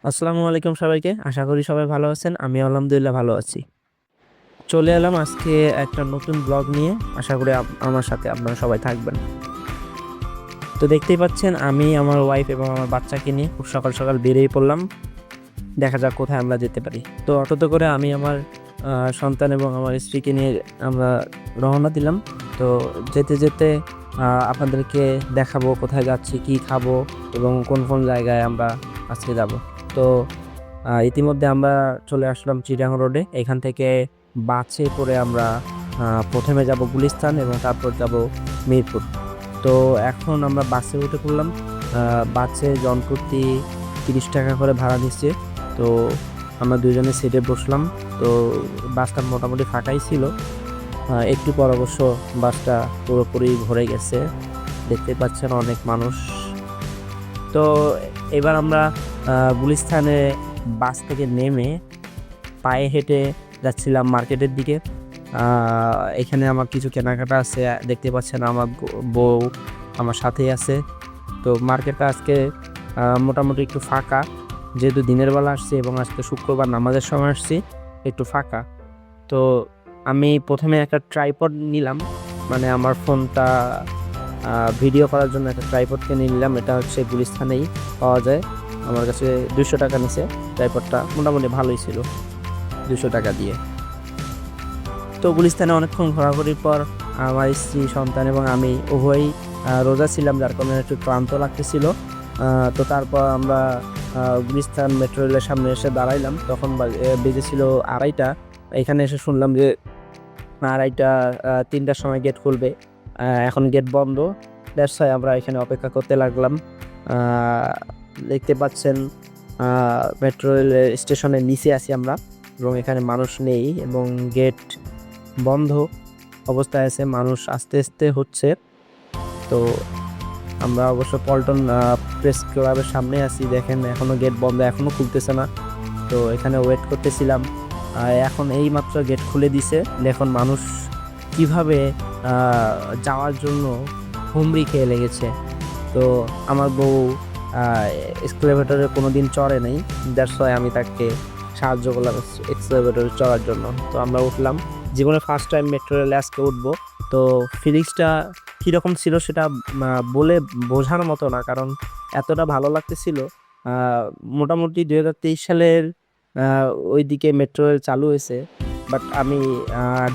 আসসালামু আলাইকুম সবাইকে। আশা করি সবাই ভালো আছেন। আমি আলহামদুলিল্লাহ ভালো আছি। চলে এলাম আজকে একটা নতুন ব্লগ নিয়ে। আশা করি আমার সাথে আপনারা সবাই থাকবেন। তো দেখতেই পাচ্ছেন আমি আমার ওয়াইফ এবং আমার বাচ্চাকে নিয়ে খুব সকাল সকাল বেরিয়ে পড়লাম। দেখা যাক কোথায় আমরা যেতে পারি। তো অটোতে করে আমি আমার সন্তান এবং আমার স্ত্রীকে নিয়ে আমরা রওনা দিলাম। তো যেতে যেতে আপনাদেরকে দেখাবো কোথায় যাচ্ছি, কি খাবো এবং কোন কোন জায়গায় আমরা আজকে যাব। তো ইতিমধ্যে আমরা চলে আসলাম চিটাগাং রোডে। এখান থেকে বাসে করে আমরা প্রথমে যাব গুলিস্তান এবং তারপর যাব মিরপুর। তো এখন আমরা বাসে উঠে পড়লাম। বাসে জনপ্রতি 30 টাকা করে ভাড়া নিচ্ছে। তো আমরা দুজনে সিটে বসলাম। তো বাসটা মোটামুটি ফাঁকাই ছিল। একটু পর অবশ্য বাসটা পুরোপুরি ভরে গেছে, দেখতে পাচ্ছেন অনেক মানুষ। তো এবার আমরা গুলিস্তানে বাস থেকে নেমে পায়ে হেঁটে যাচ্ছিলাম মার্কেটের দিকে। এখানে আমার কিছু কেনাকাটা আছে, দেখতে পাচ্ছেন আমার বউ আমার সাথেই আছে। তো মার্কেটটা আজকে মোটামুটি একটু ফাঁকা, যেহেতু দিনের বেলা আসছি এবং আজকে শুক্রবার নামাজের সময় আসছি, একটু ফাঁকা। তো আমি প্রথমে একটা ট্রাইপড নিলাম, মানে আমার ফোনটা ভিডিও করার জন্য একটা ট্রাইপড কিনে নিলাম। এটা হচ্ছে গুলিস্তানেই পাওয়া যায়। আমার কাছে 200 টাকা নিছে। ট্রাইপডটা মোটামুটি ভালোই ছিল 200 টাকা দিয়ে। তো গুলিস্তানে অনেকক্ষণ ঘোরাঘুরির পর আমার স্ত্রী, সন্তান এবং আমি উভয়ই রোজা ছিলাম, যার কারণে একটু ক্লান্ত লাগতেছিল। তো তারপর আমরা গুলিস্তান মেট্রো রেলের সামনে এসে দাঁড়াইলাম। তখন বেজেছিল 2:30। এখানে এসে শুনলাম যে 2:30 3টার সময় গেট খুলবে। এখন গেট বন্ধ। দ্যাটস ওয়াই আমরা এখানে অপেক্ষা করতে লাগলাম। দেখতে পাচ্ছেন মেট্রো রেল স্টেশনের নিচে আছি আমরা, এবং এখানে মানুষ নেই এবং গেট বন্ধ অবস্থায় আছে, মানুষ আস্তে আস্তে হচ্ছে। তো আমরা অবশ্য পল্টন প্রেস ক্লাবের সামনে আছি, দেখেন এখনো গেট বন্ধ, এখনো খুলতেছে না। তো এখানে ওয়েট করতেছিলাম। এখন এই মাত্র গেট খুলে দিছে। দেখুন মানুষ কিভাবে যাওয়ার জন্য হুমড়ি খেয়ে লেগেছে। তো আমার বউ এক্সকেলেটরে কোনো দিন চড়ে নেই, দ্যাটস ওয়াই আমি তাকে সাহায্য করলাম এক্সকেলেটরে চড়ার জন্য। তো আমরা উঠলাম, জীবনে ফার্স্ট টাইম মেট্রো রেলে আজকে উঠবো। তো ফিলিংসটা কীরকম ছিল সেটা বলে বোঝার মতো না, কারণ এতটা ভালো লাগতেছিল। মোটামুটি 2023 সালের ওইদিকে মেট্রো রেল চালু হয়েছে, বাট আমি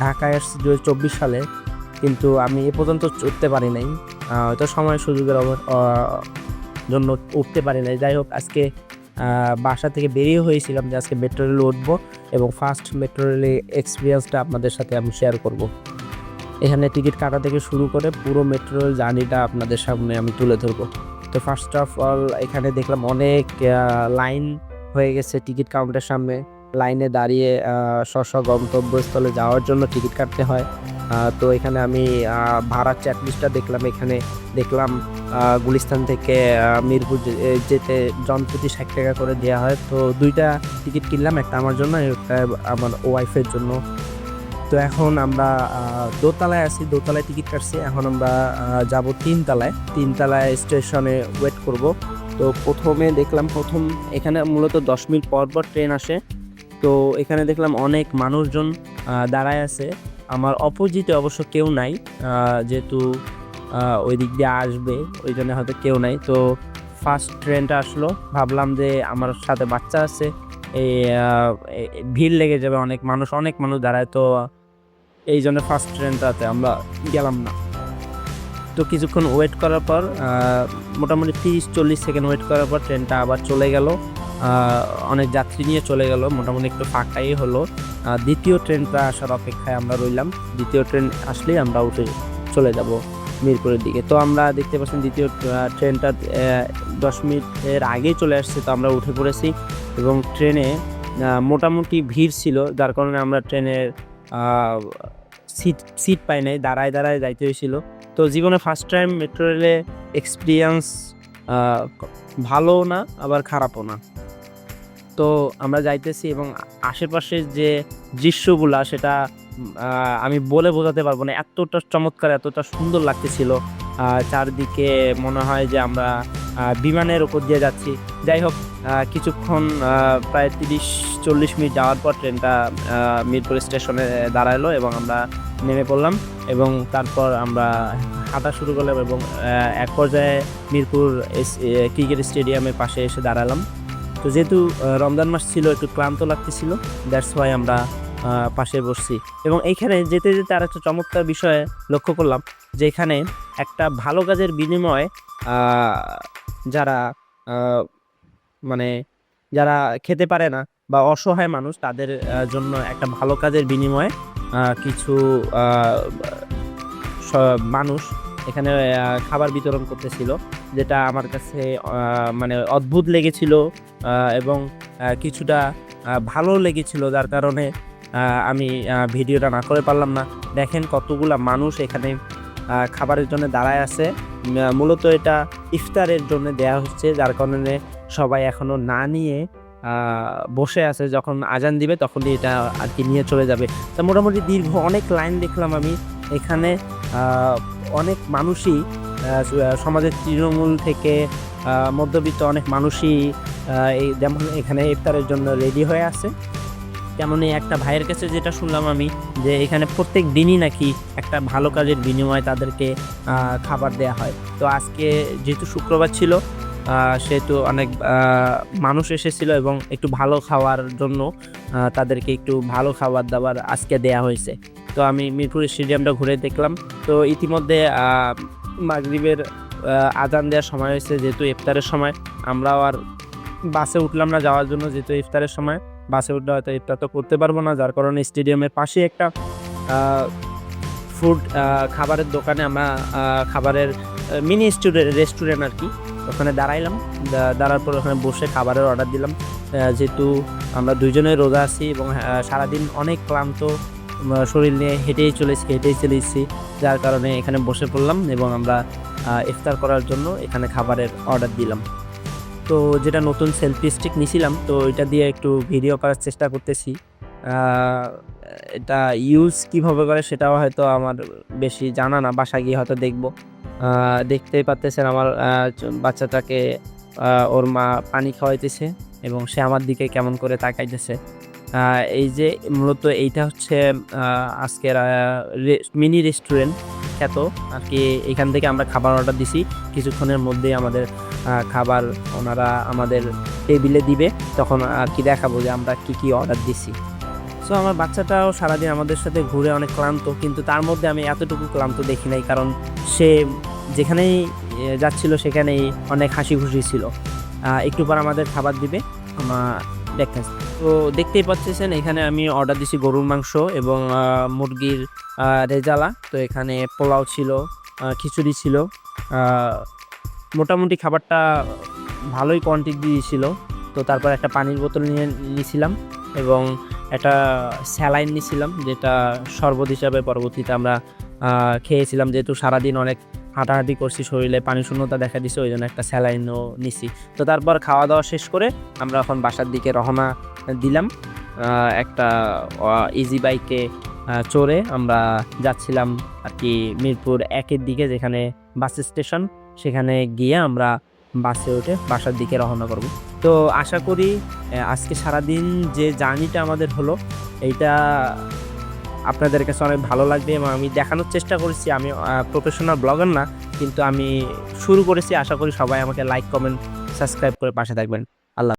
ঢাকায় আসছি 2024 সালে, কিন্তু আমি এ পর্যন্ত উঠতে পারি নাই। হয়তো সময় সুযোগের জন্য উঠতে পারি নাই। যাই হোক, আজকে বাসা থেকে বেরিয়ে হয়েছিলাম যে আজকে মেট্রো রেলে উঠবো এবং ফার্স্ট মেট্রো রেলে এক্সপিরিয়েন্সটা আপনাদের সাথে আমি শেয়ার করব। এখানে টিকিট কাটা থেকে শুরু করে পুরো মেট্রো রেল জার্নিটা আপনাদের সামনে আমি তুলে ধরবো। তো ফার্স্ট অফ অল এখানে দেখলাম অনেক লাইন হয়ে গেছে টিকিট কাউন্টারের সামনে। লাইনে দাঁড়িয়ে স্ব গন্তব্যস্থলে যাওয়ার জন্য টিকিট কাটতে হয়। তো এখানে আমি ভাড়ার চ্যাট লিস্টটা দেখলাম। এখানে দেখলাম গুলিস্তান থেকে মিরপুর যেতে জনপ্রতি 60 টাকা করে দেওয়া হয়। তো 2টা টিকিট কিনলাম, একটা আমার জন্য, একটা আমার ওয়াইফের জন্য। তো এখন আমরা দোতলায় আছি, দোতলায় টিকিট কাটছি। এখন আমরা যাব তিনতলায় স্টেশনে ওয়েট করব। তো প্রথমে দেখলাম এখানে মূলত 10 মিনিট পর পর ট্রেন আসে। তো এখানে দেখলাম অনেক মানুষজন দাঁড়ায় আছে। আমার অপোজিটে অবশ্য কেউ নাই, যেহেতু ওই দিক দিয়ে আসবে, ওই জন্য হয়তো কেউ নাই। তো ফার্স্ট ট্রেনটা আসলো, ভাবলাম যে আমার সাথে বাচ্চা আছে, এই ভিড় লেগে যাবে, অনেক মানুষ দাঁড়ায়। তো এই জন্য ফার্স্ট ট্রেনটাতে আমরা গেলাম না। তো কিছুক্ষণ ওয়েট করার পর মোটামুটি 30-40 সেকেন্ড ওয়েট করার পর ট্রেনটা আবার চলে গেল। অনেক যাত্রী নিয়ে চলে গেল, মোটামুটি একটু ফাঁকাই হলো। দ্বিতীয় ট্রেনটা আসার অপেক্ষায় আমরা রইলাম। দ্বিতীয় ট্রেন আসলেই আমরা উঠে চলে যাব মিরপুরের দিকে। তো আমরা দেখতে পাচ্ছেন দ্বিতীয় ট্রেনটা 10 মিনিটের আগেই চলে আসছে। তো আমরা উঠে পড়েছি এবং ট্রেনে মোটামুটি ভিড় ছিল, যার কারণে আমরা ট্রেনের সিট পাই নাই, দাঁড়ায় যাইতে হয়েছিল। তো জীবনে ফার্স্ট টাইম মেট্রো রেলে এক্সপিরিয়েন্স ভালো না আবার খারাপও না। তো আমরা যাইতেছি এবং আশেপাশের যে দৃশ্যগুলা সেটা আমি বলে বোঝাতে পারবো না, এতটা চমৎকার, এতটা সুন্দর লাগতেছিল। চারদিকে মনে হয় যে আমরা বিমানের উপর দিয়ে যাচ্ছি। যাই হোক, কিছুক্ষণ প্রায় 30-40 মিনিট যাওয়ার পর ট্রেনটা মিরপুর স্টেশনে দাঁড়ালো এবং আমরা নেমে পড়লাম এবং তারপর আমরা হাঁটা শুরু করলাম এবং এক পর্যায়ে মিরপুর ক্রিকেট স্টেডিয়ামের পাশে এসে দাঁড়ালাম। তো যেহেতু রমজান মাস ছিল, একটু ক্লান্ত লাগতেছিল, দ্যাটস ওয়াই আমরা পাশে বসছি। এবং এইখানে যেতে যেতে আর একটা চমৎকার বিষয়ে লক্ষ্য করলাম যে এখানে একটা ভালো কাজের বিনিময়ে যারা মানে যারা খেতে পারে না বা অসহায় মানুষ, তাদের জন্য একটা ভালো কাজের বিনিময়ে কিছু মানুষ এখানে খাবার বিতরণ করতেছিল, যেটা আমার কাছে মানে অদ্ভুত লেগেছিল এবং কিছুটা ভালো লেগেছিল, যার কারণে আমি ভিডিওটা না করে পারলাম না। দেখেন কতগুলা মানুষ এখানে খাবারের জন্য দাঁড়ায় আছে। মূলত এটা ইফতারের জন্য দেয়া হচ্ছে, যার কারণে সবাই এখনো না নিয়ে বসে আছে, যখন আজান দিবে তখনই এটা আর কি নিয়ে চলে যাবে। তা মোটামুটি দীর্ঘ অনেক লাইন দেখলাম আমি এখানে। অনেক মানুষই সমাজের তৃণমূল থেকে মধ্যবিত্ত অনেক মানুষই এই যেমন এখানে ইফতারের জন্য রেডি হয়ে আছে। তেমনই একটা ভাইয়ের কাছে যেটা শুনলাম আমি, যে এখানে প্রত্যেক দিনই নাকি একটা ভালো কাজের বিনিময়ে তাদেরকে খাবার দেয়া হয়। তো আজকে যেহেতু শুক্রবার ছিল, সেহেতু অনেক মানুষ এসেছিল এবং একটু ভালো খাওয়ার জন্য তাদেরকে একটু ভালো খাবার দাবার আজকে দেয়া হয়েছে। তো আমি মিরপুর স্টেডিয়ামটা ঘুরে দেখলাম। তো ইতিমধ্যে মাগরিবের আজান দেওয়ার সময় হয়েছে, যেহেতু ইফতারের সময়। আমরাও আর বাসে উঠলাম না যাওয়ার জন্য, যেহেতু ইফতারের সময়। বাসে উঠলে হয়তো ইফতার তো করতে পারবো না, যার কারণে স্টেডিয়ামের পাশে একটা ফুড খাবারের দোকানে আমরা খাবারের মিনি রেস্টুরেন্ট আর কি, ওখানে দাঁড়াইলাম। দাঁড়ার পর ওখানে বসে খাবারের অর্ডার দিলাম। যেহেতু আমরা দুইজনে রোজা আছি এবং সারাদিন অনেক ক্লান্ত শরীর নিয়ে হেঁটেই চলেছি, যার কারণে এখানে বসে পড়লাম এবং আমরা ইফতার করার জন্য এখানে খাবারের অর্ডার দিলাম। তো যেটা নতুন সেলফি স্টিক নিয়েছিলাম, তো এটা দিয়ে একটু ভিডিও করার চেষ্টা করতেছি। এটা ইউজ কিভাবে করে সেটাও হয়তো আমার বেশি জানা না, বাসায় গিয়ে হয়তো দেখবো। দেখতেই পাচ্ছেন আমার বাচ্চাটাকে ওর মা পানি খাওয়াইতেছে এবং সে আমার দিকে কেমন করে তাকাইতেছে। এই যে মূলত এইটা হচ্ছে আজকের মিনি রেস্টুরেন্ট খ্যাত আর কি। এখান থেকে আমরা খাবার অর্ডার দিছি, কিছুক্ষণের মধ্যেই আমাদের খাবার ওনারা আমাদের টেবিলে দিবে, তখন আর কি দেখাবো যে আমরা কি অর্ডার দিছি। সো আমার বাচ্চাটাও সারাদিন আমাদের সাথে ঘুরে অনেক ক্লান্ত, কিন্তু তার মধ্যে আমি এতটুকু ক্লান্ত দেখি নাই, কারণ সে যেখানেই যাচ্ছিল সেখানেই অনেক হাসি খুশি ছিল। একটু পর আমাদের খাবার দিবে, আমার দেখতেছি। তো দেখতেই পাচ্ছেন এখানে আমি অর্ডার দিছি গরুর মাংস এবং মুরগির রেজালা। তো এখানে পোলাও ছিল, খিচুড়ি ছিল। মোটামুটি খাবারটা ভালোই কোয়ান্টিটি ছিল। তো তারপর একটা পানির বোতল নিয়েছিলাম এবং একটা স্যালাইন নিয়েছিলাম, যেটা শরবত হিসাবে পরবর্তীতে আমরা খেয়েছিলাম। যেহেতু সারাদিন অনেক হাঁটাহাঁটি করছি, শরীরে পানি শূন্যতা দেখা দিছে, ওই জন্য একটা স্যালাইনও নিছি। তো তারপর খাওয়া দাওয়া শেষ করে আমরা এখন বাসার দিকে রওনা দিলাম। একটা ইজি বাইকে চড়ে আমরা যাচ্ছিলাম আর কি মিরপুর 1-এর দিকে, যেখানে বাস স্টেশন, সেখানে গিয়ে আমরা বাসে উঠে বাসার দিকে রওনা করব। তো আশা করি আজকে সারাদিন যে জার্নিটা আমাদের হলো, এইটা আপনাদের কাছে অনেক ভালো লাগবে এবং আমি দেখানোর চেষ্টা করেছি। আমি প্রফেশনাল ব্লগার না, কিন্তু আমি শুরু করেছি। আশা করি সবাই আমাকে লাইক, কমেন্ট, সাবস্ক্রাইব করে পাশে থাকবেন।